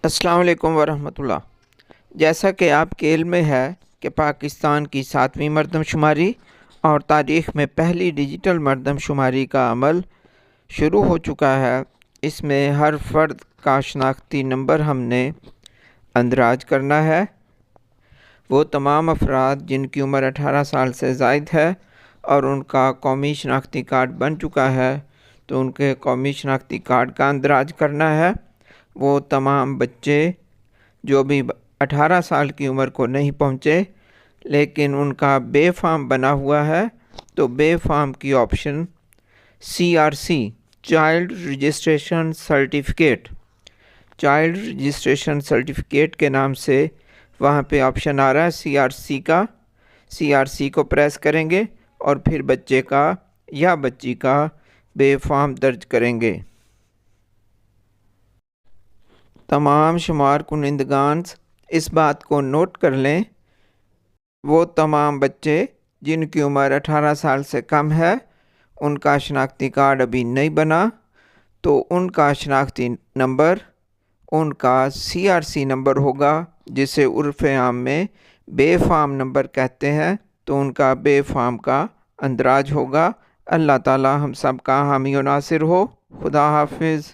अस्सलाम वालेकुम वरहमतुल्लाह। जैसा कि आपके इल्म में है कि पाकिस्तान की 7वीं मरदमशुमारी और तारीख़ में पहली डिजिटल मरदमशुमारी का अमल शुरू हो चुका है। इसमें हर फ़र्द का शनाख्ती नंबर हमने अंदराज करना है। वो तमाम अफराद जिनकी उम्र 18 साल से ज़ायद है और उनका कौमी शनाख्ती कार्ड बन चुका है, तो उनके कौमी शनाख्ती कार्ड का अंदराज करना है। वो तमाम बच्चे जो भी 18 साल की उम्र को नहीं पहुँचे लेकिन उनका बे फार्म बना हुआ है, तो बे फार्म की option CRC child registration certificate के नाम से वहाँ पे ऑप्शन आ रहा है CRC का। CRC को प्रेस करेंगे और फिर बच्चे का या बच्ची का बे फार्म दर्ज करेंगे। तमाम शुमार कुनिंदगान इस बात को नोट कर लें, वो तमाम बच्चे जिनकी उम्र 18 साल से कम है, उनका शनाख्ती कार्ड अभी नहीं बना, तो उनका शनाख्ती नंबर उनका CRC नंबर होगा, जिसे उर्फ़ आम में बे फार्म नंबर कहते हैं। तो उनका बे फार्म का अंदराज होगा। अल्लाह ताला हम सब का हामी और नासिर हो। खुदा हाफिज़।